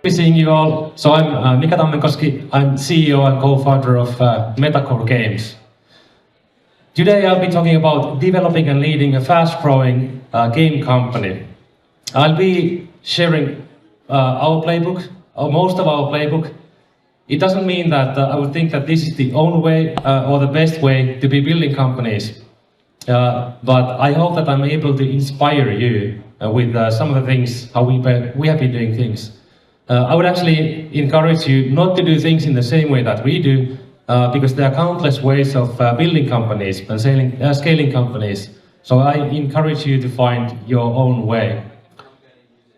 Seeing you all. So I'm Mika Tammenkoski. I'm CEO and co-founder of Metacore Games. Today I'll be talking about developing and leading a fast-growing game company. I'll be sharing our playbook, or most of our playbook. It doesn't mean that I would think that this is the only way or the best way to be building companies. But I hope that I'm able to inspire you with some of the things, how we have been doing things. I would actually encourage you not to do things in the same way that we do, because there are countless ways of building companies and scaling companies. So I encourage you to find your own way.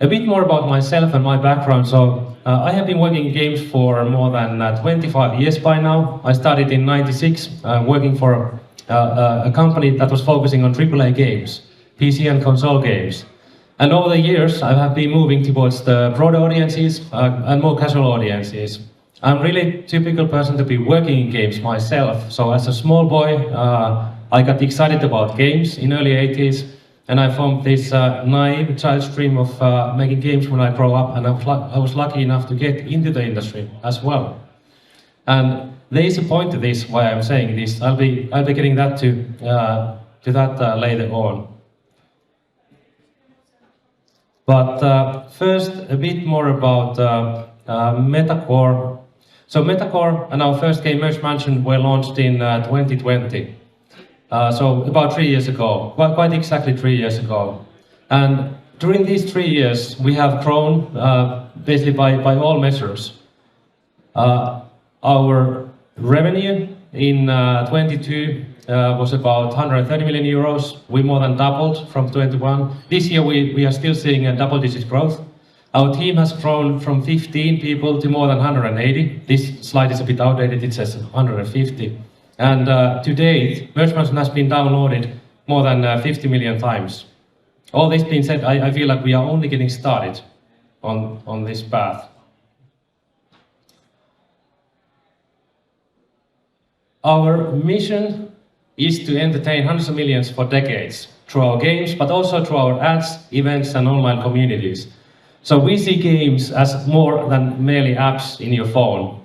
A bit more about myself and my background. So I have been working in games for more than 25 years by now. I started in '96 working for a company that was focusing on AAA games, PC and console games. And over the years, I have been moving towards the broader audiences and more casual audiences. I'm really a typical person to be working in games myself. So as a small boy, I got excited about games in early '80s, and I formed this naive child's dream of making games when I grow up, and I was lucky enough to get into the industry as well. And there is a point to this, why I'm saying this. I'll be getting that to that later on. But first, a bit more about Metacore. So Metacore and our first game, Merge Mansion, were launched in 2020. So about 3 years ago, quite exactly 3 years ago. And during these 3 years, we have grown basically by all measures. Our revenue in 22 was about 130 million euros. We more than doubled from 21. This year we are still seeing a double-digit growth. Our team has grown from 15 people to more than 180. This slide is a bit outdated, it says 150. And to date, Merge Mansion has been downloaded more than 50 million times. All this being said, I feel like we are only getting started on this path. Our mission is to entertain hundreds of millions for decades through our games, but also through our ads, events, and online communities. So we see games as more than merely apps in your phone.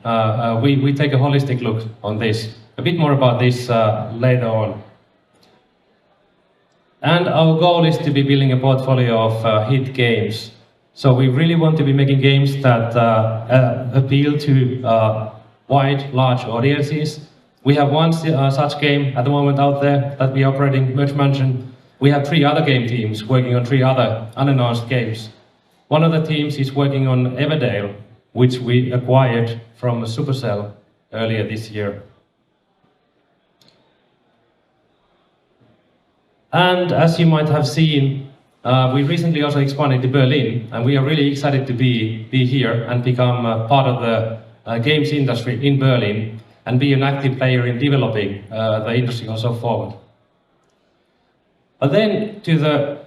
We take a holistic look on this. A bit more about this later on. And our goal is to be building a portfolio of hit games. So we really want to be making games that appeal to wide, large audiences. We have one such game at the moment out there that we are operating, Merge Mansion. We have 3 other game teams working on 3 other unannounced games. One of the teams is working on Everdale, which we acquired from Supercell earlier this year. And as you might have seen, we recently also expanded to Berlin, and we are really excited to be here and become part of the games industry in Berlin, and be an active player in developing the industry also forward. But then to the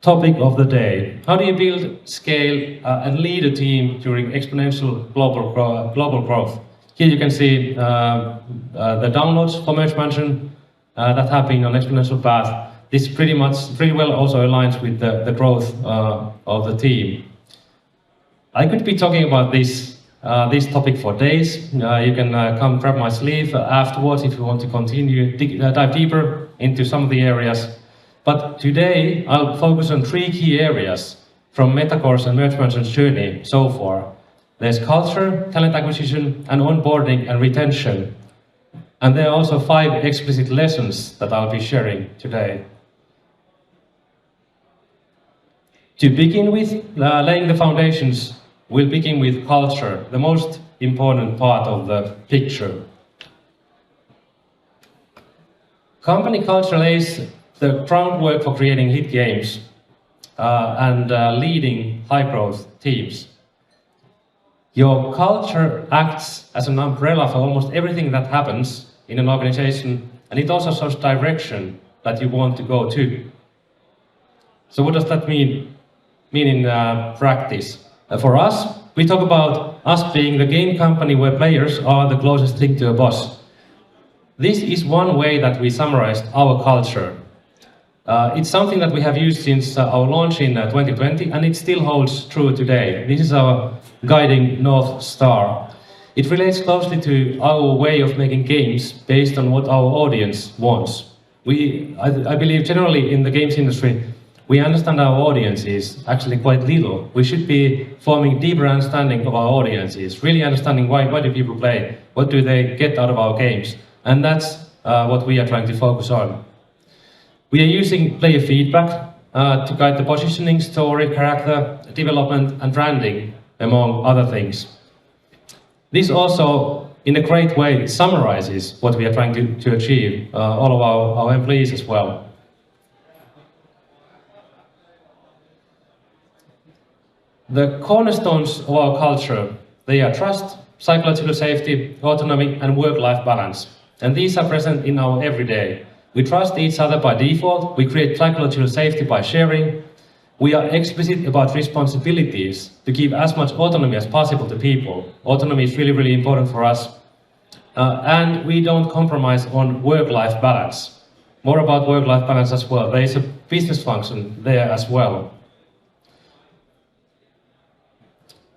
topic of the day. How do you build, scale, and lead a team during exponential global growth? Here you can see the downloads for Merge Mansion that have been on exponential path. This pretty well also aligns with the growth of the team. I could be talking about this topic for days. You can come grab my sleeve afterwards if you want to continue, dive deeper into some of the areas. But today I'll focus on 3 key areas from Metacore's and Merge Mansion's journey so far. There's culture, talent acquisition, and onboarding and retention. And there are also 5 explicit lessons that I'll be sharing today. To begin with, laying the foundations, we'll begin with culture, the most important part of the picture. Company culture lays the groundwork for creating hit games and leading high-growth teams. Your culture acts as an umbrella for almost everything that happens in an organization, and it also shows direction that you want to go to. So what does that mean in practice? For us, we talk about us being the game company where players are the closest thing to a boss. This is one way that we summarized our culture. It's something that we have used since our launch in 2020, and it still holds true today. This is our guiding North Star. It relates closely to our way of making games based on what our audience wants. I believe generally in the games industry, we understand our audiences actually quite little. We should be forming deeper understanding of our audiences, really understanding why do people play, what do they get out of our games, and that's what we are trying to focus on. We are using player feedback to guide the positioning, story, character, development, and branding, among other things. This also, in a great way, summarizes what we are trying to achieve, all of our employees as well. The cornerstones of our culture, they are trust, psychological safety, autonomy, and work-life balance. And these are present in our everyday. We trust each other by default, we create psychological safety by sharing, we are explicit about responsibilities to give as much autonomy as possible to people. Autonomy is really, really important for us. And we don't compromise on work-life balance. More about work-life balance as well. There is a business function there as well.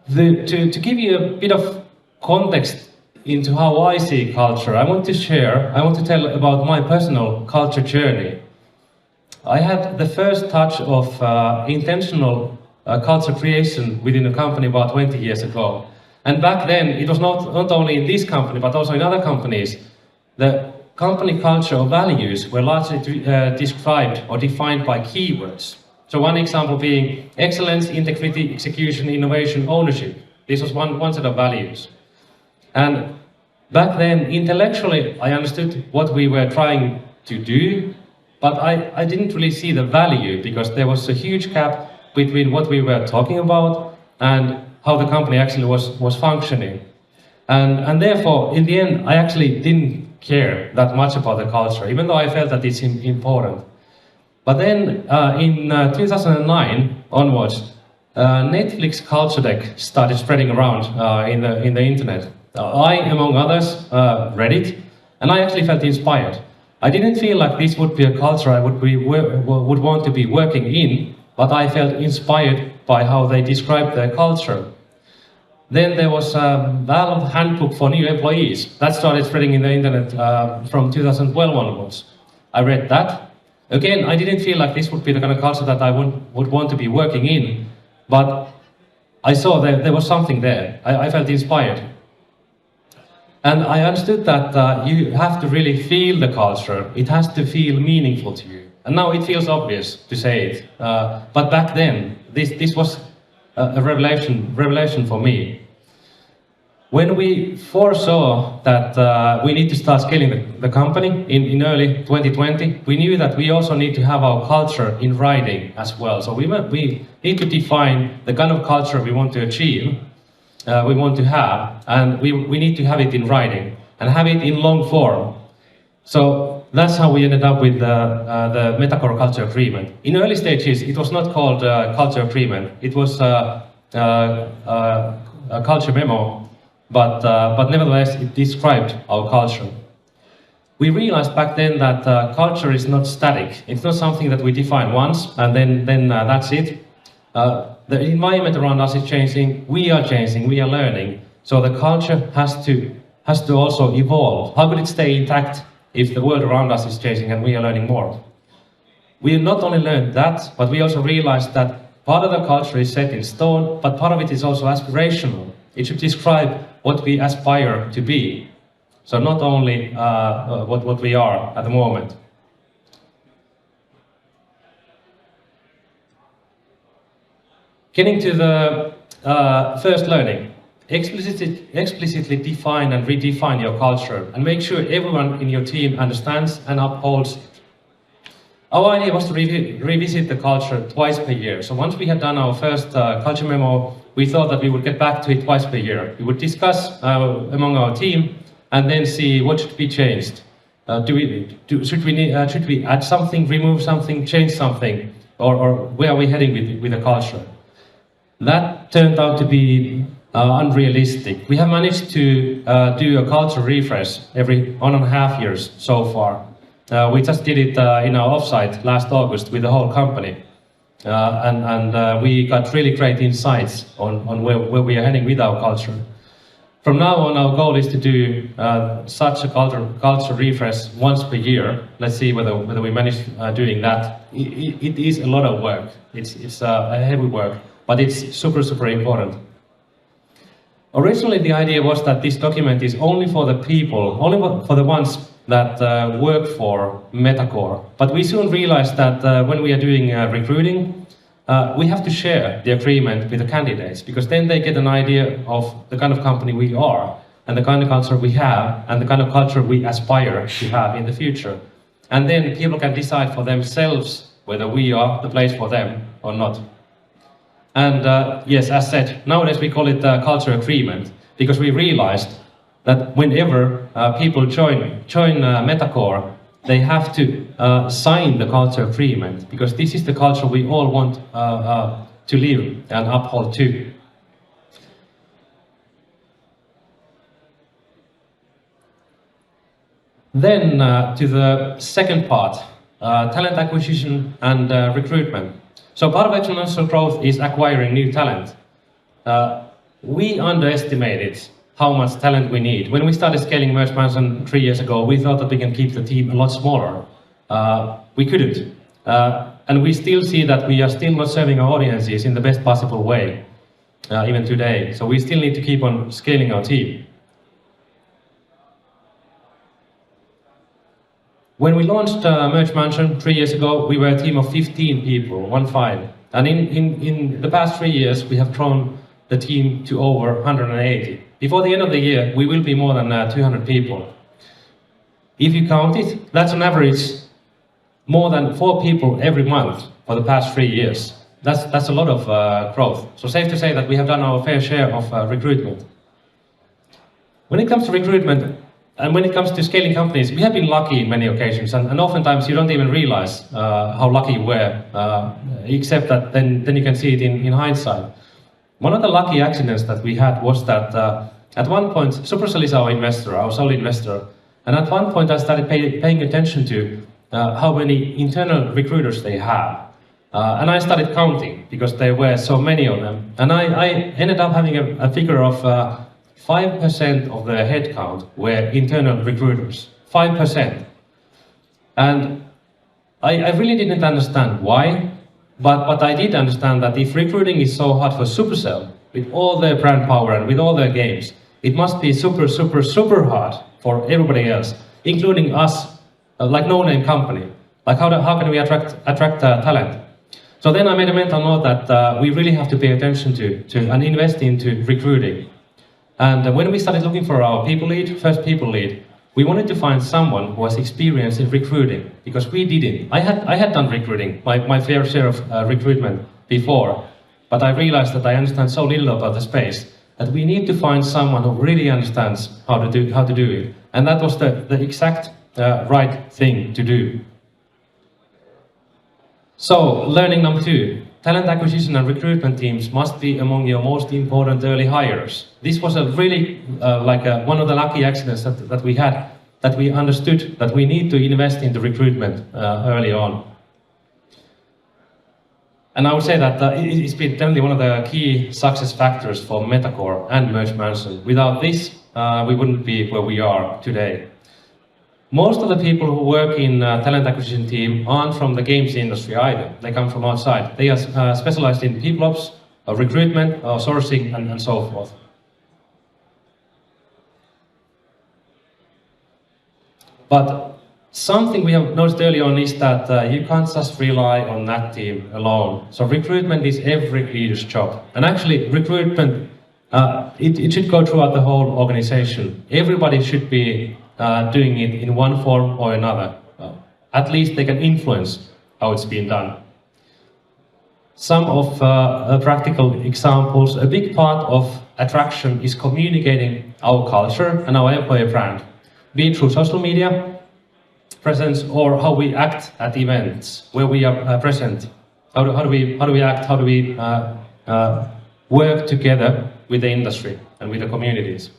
To give you a bit of context into how I see culture, I want to tell about my personal culture journey. I had the first touch of intentional culture creation within a company about 20 years ago. And back then, it was not only in this company, but also in other companies, the company culture or values were largely described or defined by keywords. So one example being excellence, integrity, execution, innovation, ownership. This was one set of values. And back then, intellectually, I understood what we were trying to do, but I didn't really see the value because there was a huge gap between what we were talking about and how the company actually was functioning. And therefore, in the end, I actually didn't care that much about the culture, even though I felt that it's important. But then in 2009 onwards, Netflix culture deck started spreading around in the internet. I, among others, read it, and I actually felt inspired. I didn't feel like this would be a culture I would want to be working in, but I felt inspired by how they described their culture. Then there was a Valve handbook for new employees that started spreading in the internet from 2012 onwards. I read that. Again, I didn't feel like this would be the kind of culture that I would want to be working in, but I saw that there was something there. I felt inspired. And I understood that you have to really feel the culture. It has to feel meaningful to you. And now it feels obvious to say it. But back then, this was a revelation for me. When we foresaw that we need to start scaling the company in early 2020, we knew that we also need to have our culture in writing as well. So we need to define the kind of culture we want to achieve, we want to have, and we need to have it in writing and have it in long form. So that's how we ended up with the Metacore Culture Agreement. In early stages, it was not called Culture Agreement. It was a culture memo. But nevertheless, it described our culture. We realized back then that culture is not static. It's not something that we define once and then that's it. The environment around us is changing, we are learning. So the culture has to also evolve. How could it stay intact if the world around us is changing and we are learning more? We not only learned that, but we also realized that part of the culture is set in stone, but part of it is also aspirational. It should describe what we aspire to be. So not only what we are at the moment. Getting to the first learning. Explicitly define and redefine your culture and make sure everyone in your team understands and upholds it. Our idea was to revisit the culture twice per year. So once we had done our first culture memo, we thought that we would get back to it twice per year. We would discuss among our team and then see what should be changed. Should we add something, remove something, change something, or where are we heading with the culture? That turned out to be unrealistic. We have managed to do a culture refresh every 1.5 years so far. We just did it in our offsite last August with the whole company. We got really great insights on where we are heading with our culture. From now on, our goal is to do such a culture refresh once per year. Let's see whether we manage doing that. It is a lot of work. It's a heavy work, but it's super important. Originally, the idea was that this document is only for the people, only for the ones that work for Metacore. But we soon realized that when we are doing recruiting, we have to share the agreement with the candidates, because then they get an idea of the kind of company we are, and the kind of culture we have, and the kind of culture we aspire to have in the future. And then people can decide for themselves whether we are the place for them or not. And yes, as said, nowadays we call it culture agreement, because we realized that whenever people join Metacore, they have to sign the culture agreement, because this is the culture we all want to live and uphold too. Then to the second part, talent acquisition and recruitment. So part of exponential growth is acquiring new talent. We underestimated how much talent we need. When we started scaling Merge Mansion 3 years ago, we thought that we can keep the team a lot smaller. We couldn't. And we still see that we are still not serving our audiences in the best possible way, even today. So we still need to keep on scaling our team. When we launched Merge Mansion 3 years ago, we were a team of 15 people, 15. And in the past 3 years, we have grown the team to over 180. Before the end of the year, we will be more than 200 people. If you count it, that's on average more than 4 people every month for the past 3 years. That's a lot of growth. So safe to say that we have done our fair share of recruitment. When it comes to recruitment, and when it comes to scaling companies, we have been lucky in many occasions, and oftentimes you don't even realize how lucky you were, except that then you can see it in hindsight. One of the lucky accidents that we had was that at one point, Supercell is our investor, our sole investor, and at one point I started paying attention to how many internal recruiters they have. And I started counting, because there were so many of them. And I ended up having a figure of 5% of the headcount were internal recruiters. 5%. And I really didn't understand why, but I did understand that if recruiting is so hard for Supercell, with all their brand power and with all their games, it must be super hard for everybody else, including us, like no-name company. Like how can we attract talent? So then I made a mental note that we really have to pay attention to and invest into recruiting. And when we started looking for our first people lead, we wanted to find someone who was experienced in recruiting, because we didn't. I had done recruiting, my fair share of recruitment before, but I realized that I understand so little about the space that we need to find someone who really understands how to do it. And that was the exact right thing to do. So, learning number 2. Talent acquisition and recruitment teams must be among your most important early hires. This was a really one of the lucky accidents that we had, that we understood that we need to invest in the recruitment early on. And I would say that it's been definitely one of the key success factors for Metacore and Merge Mansion. Without this, we wouldn't be where we are today. Most of the people who work in talent acquisition team aren't from the games industry either. They come from outside. They are specialized in people ops, recruitment, sourcing, and so forth. But something we have noticed early on is that you can't just rely on that team alone. So recruitment is every leader's job. And actually, recruitment, it should go throughout the whole organization. Everybody should be doing it in one form or another. At least they can influence how it's being done. Some of practical examples. A big part of attraction is communicating our culture and our employer brand, be it through social media presence or how we act at events where we are present. How do we act? How do we work together with the industry and with the communities?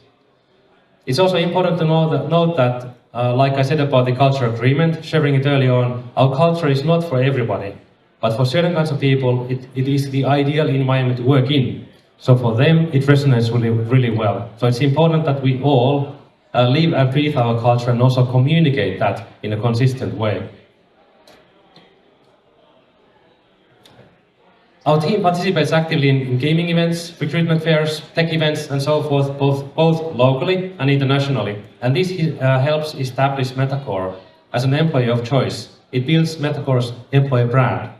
It's also important to note that like I said about the culture agreement, sharing it early on, our culture is not for everybody, but for certain kinds of people, it is the ideal environment to work in. So for them, it resonates really, really well. So it's important that we all live and breathe our culture and also communicate that in a consistent way. Our team participates actively in gaming events, recruitment fairs, tech events, and so forth, both locally and internationally. And this helps establish Metacore as an employer of choice. It builds Metacore's employer brand.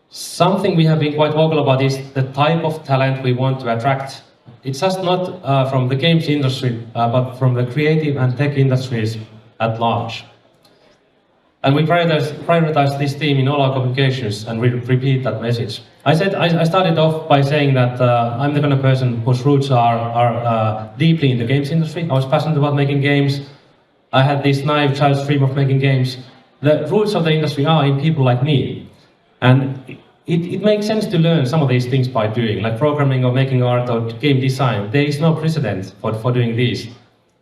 Something we have been quite vocal about is the type of talent we want to attract. It's just not from the games industry, but from the creative and tech industries at large. And we prioritize this theme in all our communications and we repeat that message. I started off by saying that I'm the kind of person whose roots are deeply in the games industry. I was passionate about making games. I had this naive child's dream of making games. The roots of the industry are in people like me. And it makes sense to learn some of these things by doing, like programming or making art or game design. There is no precedent for doing these.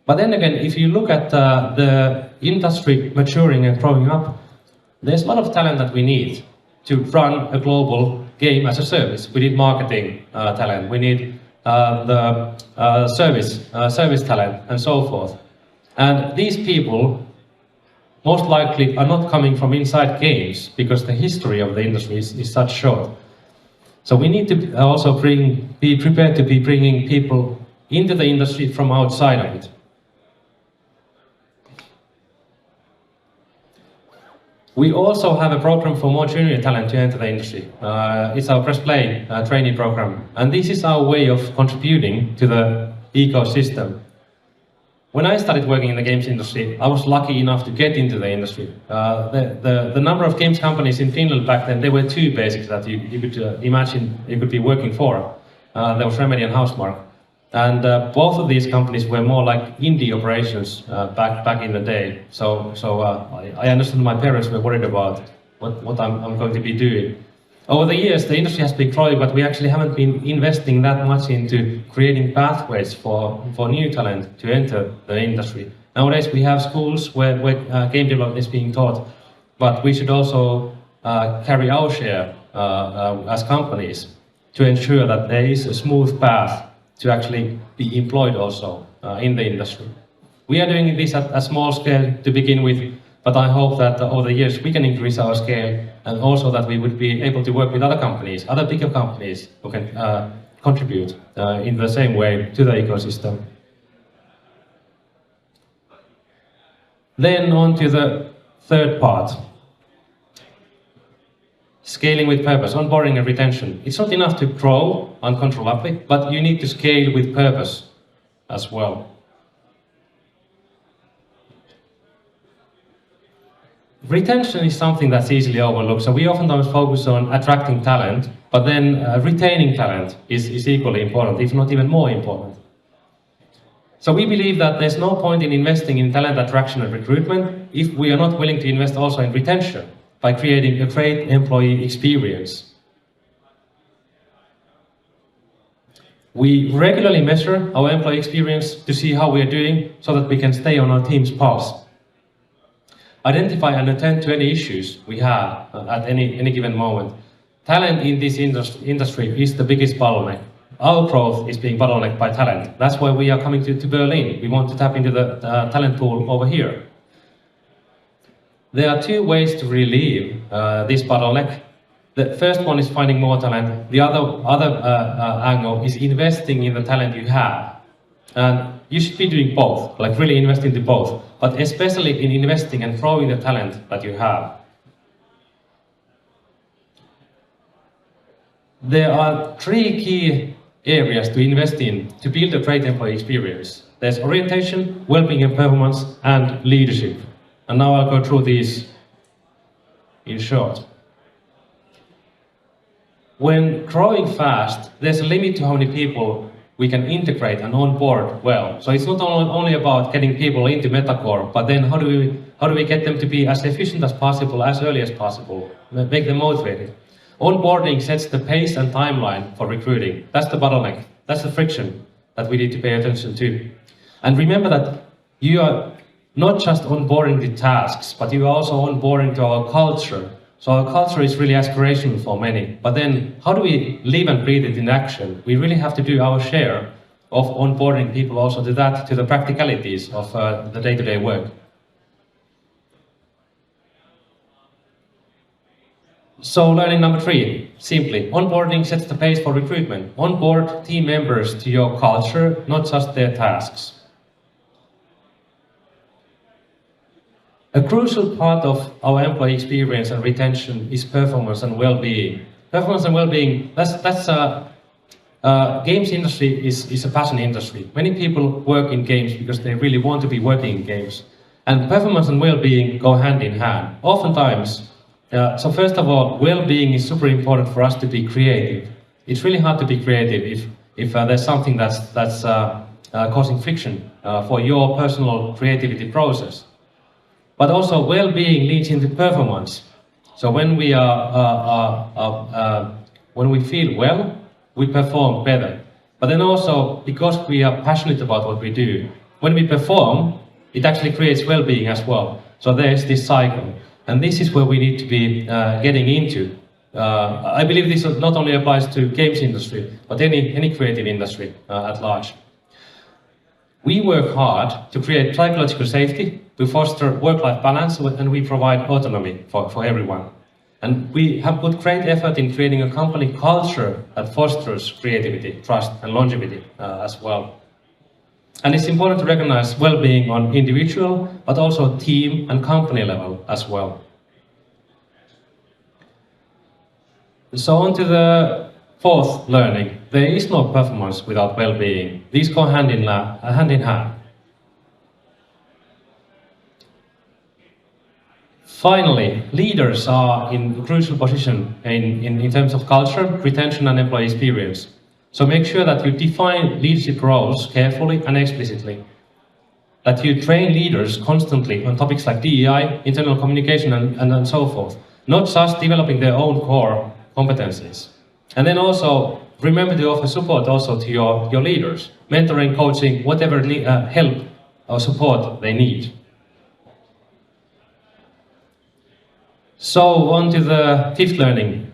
But then again, if you look at the industry maturing and growing up, there's a lot of talent that we need to run a global game as a service. We need marketing talent, we need the service talent, and so forth. And these people most likely are not coming from inside games because the history of the industry is such short. So we need to also be prepared to be bringing people into the industry from outside of it. We also have a program for more junior talent to enter the industry. It's our Press Play trainee program. And this is our way of contributing to the ecosystem. When I started working in the games industry, I was lucky enough to get into the industry. The number of games companies in Finland back then, there were two basics that you could imagine you could be working for. There was Remedy and Housemarque. And both of these companies were more like indie operations back in the day. So I understand my parents were worried about what I'm going to be doing. Over the years, the industry has been growing, but we actually haven't been investing that much into creating pathways for new talent to enter the industry. Nowadays, we have schools where game development is being taught, but we should also carry our share as companies to ensure that there is a smooth path to actually be employed also in the industry. We are doing this at a small scale to begin with, but I hope that over the years we can increase our scale and also that we would be able to work with other companies, other bigger companies who can contribute in the same way to the ecosystem. Then on to the third part. Scaling with purpose, onboarding and retention. It's not enough to grow uncontrollably, but you need to scale with purpose as well. Retention is something that's easily overlooked, so we oftentimes focus on attracting talent, but then retaining talent is equally important, if not even more important. So we believe that there's no point in investing in talent attraction and recruitment if we are not willing to invest also in retention by creating a great employee experience. We regularly measure our employee experience to see how we are doing so that we can stay on our team's pulse. Identify and attend to any issues we have at any given moment. Talent in this industry is the biggest bottleneck. Our growth is being bottlenecked by talent. That's why we are coming to Berlin. We want to tap into the talent pool over here. There are two ways to relieve this bottleneck. The first one is finding more talent. The other angle is investing in the talent you have. And you should be doing both, like really invest into both, but especially in investing and growing the talent that you have. There are three key areas to invest in to build a great employee experience. There's orientation, well-being and performance, and leadership. And now I'll go through these in short. When growing fast, there's a limit to how many people we can integrate and onboard well. So it's not only about getting people into Metacore, but then how do we get them to be as efficient as possible, as early as possible, make them motivated. Onboarding sets the pace and timeline for recruiting. That's the bottleneck, that's the friction. that we need to pay attention to. And remember that you are not just onboarding the tasks, but you are also onboarding to our culture. So our culture is really aspirational for many. But then how do we live and breathe it in action? We really have to do our share of onboarding people also to that, to the practicalities of the day-to-day work. So learning number 3, simply, onboarding sets the pace for recruitment. Onboard team members to your culture, not just their tasks. A crucial part of our employee experience and retention is performance and well-being. Performance and well-being, games industry is a passion industry. Many people work in games because they really want to be working in games. And performance and well-being go hand in hand. Oftentimes, so first of all, well-being is super important for us to be creative. It's really hard to be creative if there's something that's causing friction for your personal creativity process. But also well-being leads into performance. So when we feel well, we perform better. But then also, because we are passionate about what we do, when we perform, it actually creates well-being as well. So there's this cycle. And this is where we need to be getting into. I believe this not only applies to games industry, but any creative industry at large. We work hard to create psychological safety, to foster work-life balance, and we provide autonomy for everyone. And we have put great effort in creating a company culture that fosters creativity, trust, and longevity as well. And it's important to recognize well-being on individual, but also team and company level as well. So on to the 4th learning. There is no performance without well-being. These go hand in hand. Finally, leaders are in a crucial position in terms of culture, retention, and employee experience. So make sure that you define leadership roles carefully and explicitly. That you train leaders constantly on topics like DEI, internal communication, and so forth. Not just developing their own core competencies. And then also, remember to offer support also to your leaders. Mentoring, coaching, whatever help or support they need. So on to the 5th learning.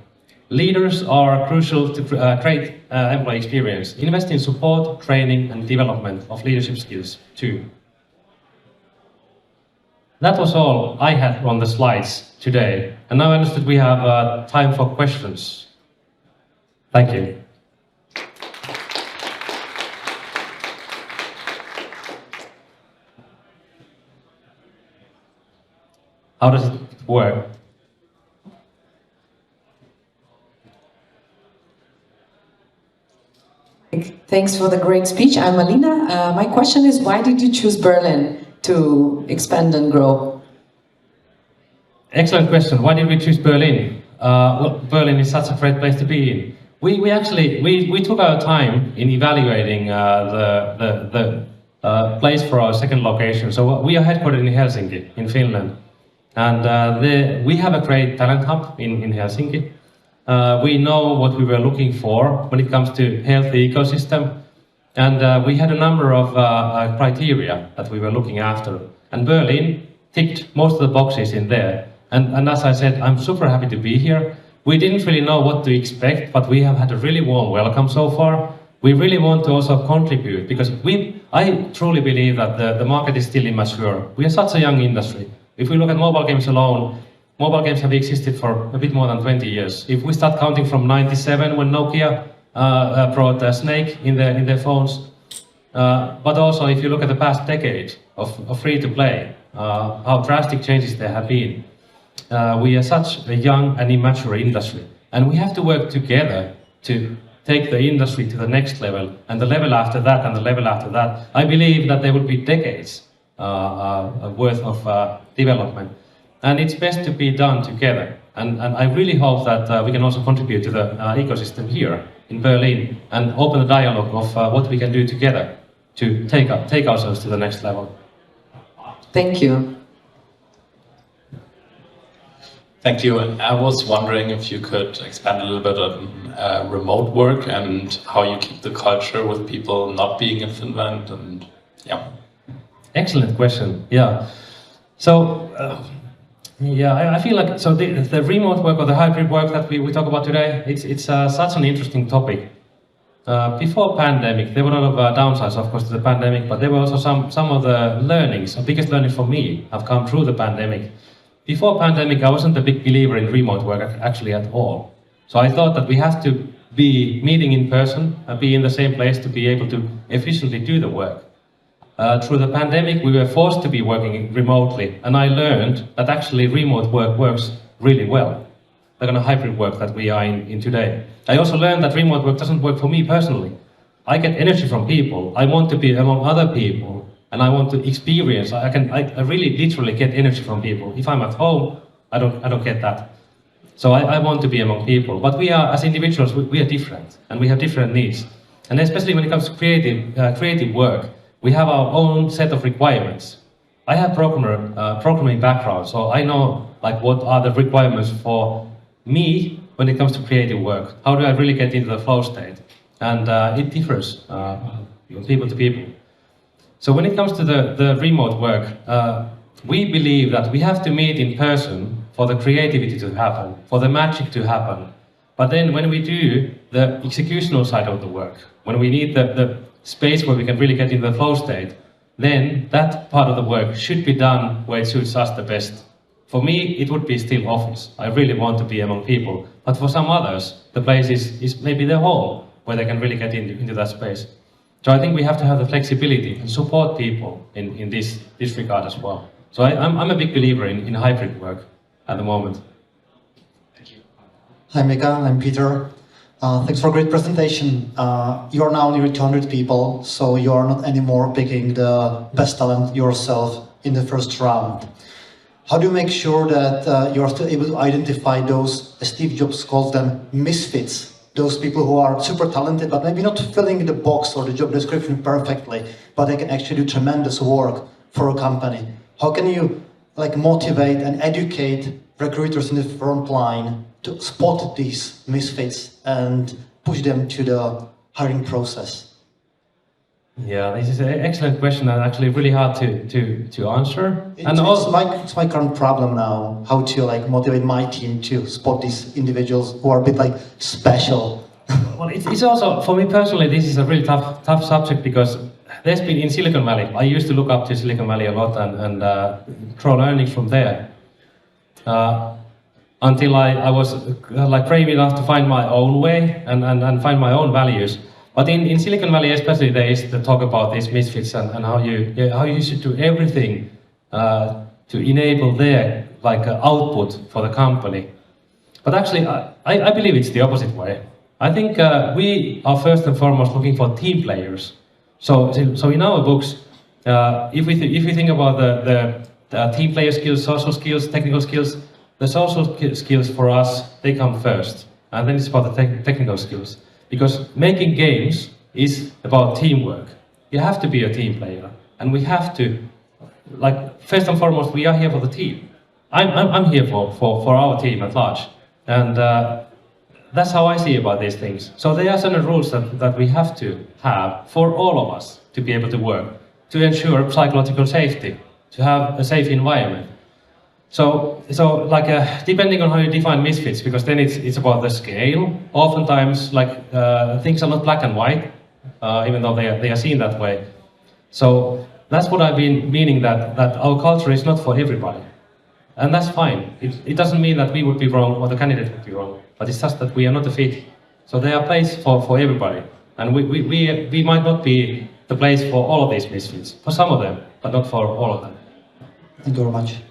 Leaders are crucial to create employee experience. Invest in support, training, and development of leadership skills too. That was all I had on the slides today. And now I understood we have time for questions. Thank you. How does it work? Thanks for the great speech. I'm Alina. My question is, why did you choose Berlin to expand and grow? Excellent question. Why did we choose Berlin? Well, Berlin is such a great place to be in. We took our time in evaluating the place for our second location. So we are headquartered in Helsinki, in Finland. And we have a great talent hub in Helsinki. We know what we were looking for when it comes to healthy ecosystem. And we had a number of criteria that we were looking after. And Berlin ticked most of the boxes in there. And as I said, I'm super happy to be here. We didn't really know what to expect, but we have had a really warm welcome so far. We really want to also contribute because I truly believe that the market is still immature. We are such a young industry. If we look at mobile games alone, mobile games have existed for a bit more than 20 years. If we start counting from 97 when Nokia brought Snake in their phones, but also if you look at the past decade of free-to-play, how drastic changes there have been. We are such a young and immature industry, and we have to work together to take the industry to the next level, and the level after that, and the level after that. I believe that there will be decades worth of development, and it's best to be done together. And I really hope that we can also contribute to the ecosystem here in Berlin and open the dialogue of what we can do together to take ourselves to the next level. Thank you. Thank you. And I was wondering if you could expand a little bit on remote work and how you keep the culture with people not being in Finland. And yeah. Excellent question. Yeah. So, I feel like the remote work or the hybrid work that we talk about today, it's such an interesting topic. Before pandemic, there were a lot of downsides, of course, to the pandemic, but there were also some of the learnings. The biggest learning for me have come through the pandemic. Before pandemic, I wasn't a big believer in remote work actually at all. So I thought that we have to be meeting in person, be in the same place to be able to efficiently do the work. Through the pandemic, we were forced to be working remotely, and I learned that actually remote work works really well, the kind of hybrid work that we are in today. I also learned that remote work doesn't work for me personally. I get energy from people. I want to be among other people, and I want to experience. I really literally get energy from people. If I'm at home, I don't get that. So I want to be among people. But we are, as individuals, we are different, and we have different needs. And especially when it comes to creative work, we have our own set of requirements. I have programming background, so I know like what are the requirements for me when it comes to creative work. How do I really get into the flow state? And it differs people to people. So when it comes to the remote work, we believe that we have to meet in person for the creativity to happen, for the magic to happen. But then when we do the executional side of the work, when we need the space where we can really get into the flow state, then that part of the work should be done where it suits us the best. For me, it would be still office. I really want to be among people. But for some others, the place is maybe their home, where they can really get into that space. So I think we have to have the flexibility and support people in this regard as well. So I'm a big believer in hybrid work at the moment. Thank you. Hi Mika, I'm Peter. Thanks for a great presentation. You are now nearly 200 people, so you are not anymore picking the best talent yourself in the first round. How do you make sure that you are still able to identify those, as Steve Jobs calls them, misfits? Those people who are super talented, but maybe not filling the box or the job description perfectly, but they can actually do tremendous work for a company. How can you motivate and educate recruiters in the front line to spot these misfits and push them to the hiring process? Yeah, this is an excellent question and actually really hard to answer. It's my current problem now, how to motivate my team to spot these individuals who are a bit special. Well, it's also, for me personally, this is a really tough subject because there's been in Silicon Valley. I used to look up to Silicon Valley a lot and draw learnings from there. Until I was brave enough to find my own way and find my own values. But in Silicon Valley especially, there is the talk about these misfits and how you should do everything to enable their output for the company. But actually, I believe it's the opposite way. I think we are first and foremost looking for team players. So in our books, if we think about the team player skills, social skills, technical skills, the social skills for us, they come first. And then it's about the technical skills. Because making games is about teamwork. You have to be a team player. And we have to, first and foremost, we are here for the team. I'm here for our team at large. And that's how I see about these things. So there are certain rules that we have to have for all of us to be able to work, to ensure psychological safety, to have a safe environment. So depending on how you define misfits, because then it's about the scale. Oftentimes, things are not black and white, even though they are seen that way. So that's what I've been meaning that our culture is not for everybody, and that's fine. It doesn't mean that we would be wrong or the candidate would be wrong, but it's just that we are not a fit. So there are places for everybody, and we might not be the place for all of these misfits, for some of them, but not for all of them. Thank you very much.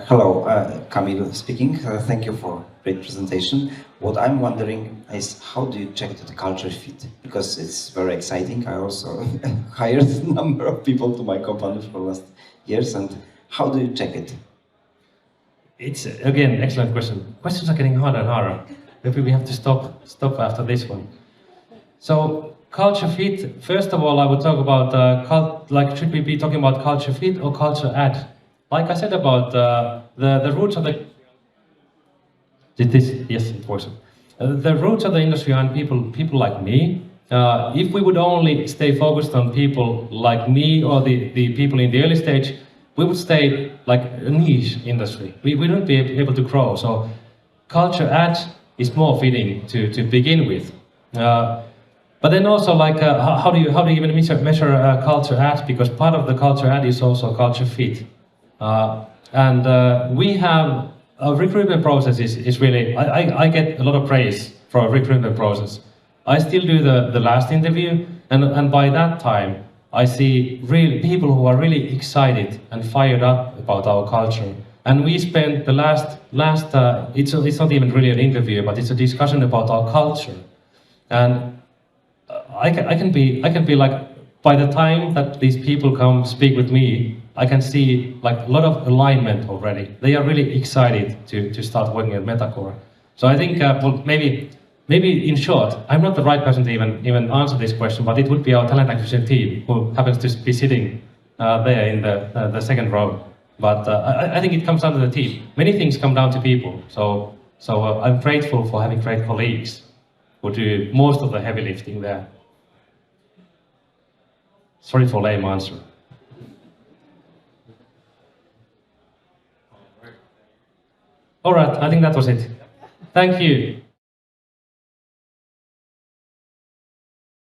Hello, Kamil speaking. Thank you for great presentation. What I'm wondering is how do you check the culture fit? Because it's very exciting. I also hired a number of people to my company for the last years, and how do you check it? It's again excellent question. Questions are getting harder and harder. Maybe we have to stop after this one. So culture fit. First of all, I would talk about should we be talking about culture fit or culture add? Like I said about the roots of the. Did this? Yes, it works. The roots of the industry are people like me. If we would only stay focused on people like me or the people in the early stage, we would stay like a niche industry. We wouldn't be able to grow. So culture add is more fitting to begin with. But then also like how do you even measure culture add? Because part of the culture add is also culture fit. We have a recruitment process is really, I get a lot of praise for a recruitment process. I still do the last interview, and by that time, I see really people who are really excited and fired up about our culture. And we spent the last it's not even really an interview, but it's a discussion about our culture. And I can be like, by the time that these people come speak with me, I can see like a lot of alignment already. They are really excited to start working at Metacore. So I think, well, maybe in short, I'm not the right person to even answer this question, but it would be our talent acquisition team who happens to be sitting there in the second row. But I think it comes down to the team. Many things come down to people. So I'm grateful for having great colleagues who do most of the heavy lifting there. Sorry for lame answer. All right, I think that was it. Thank you.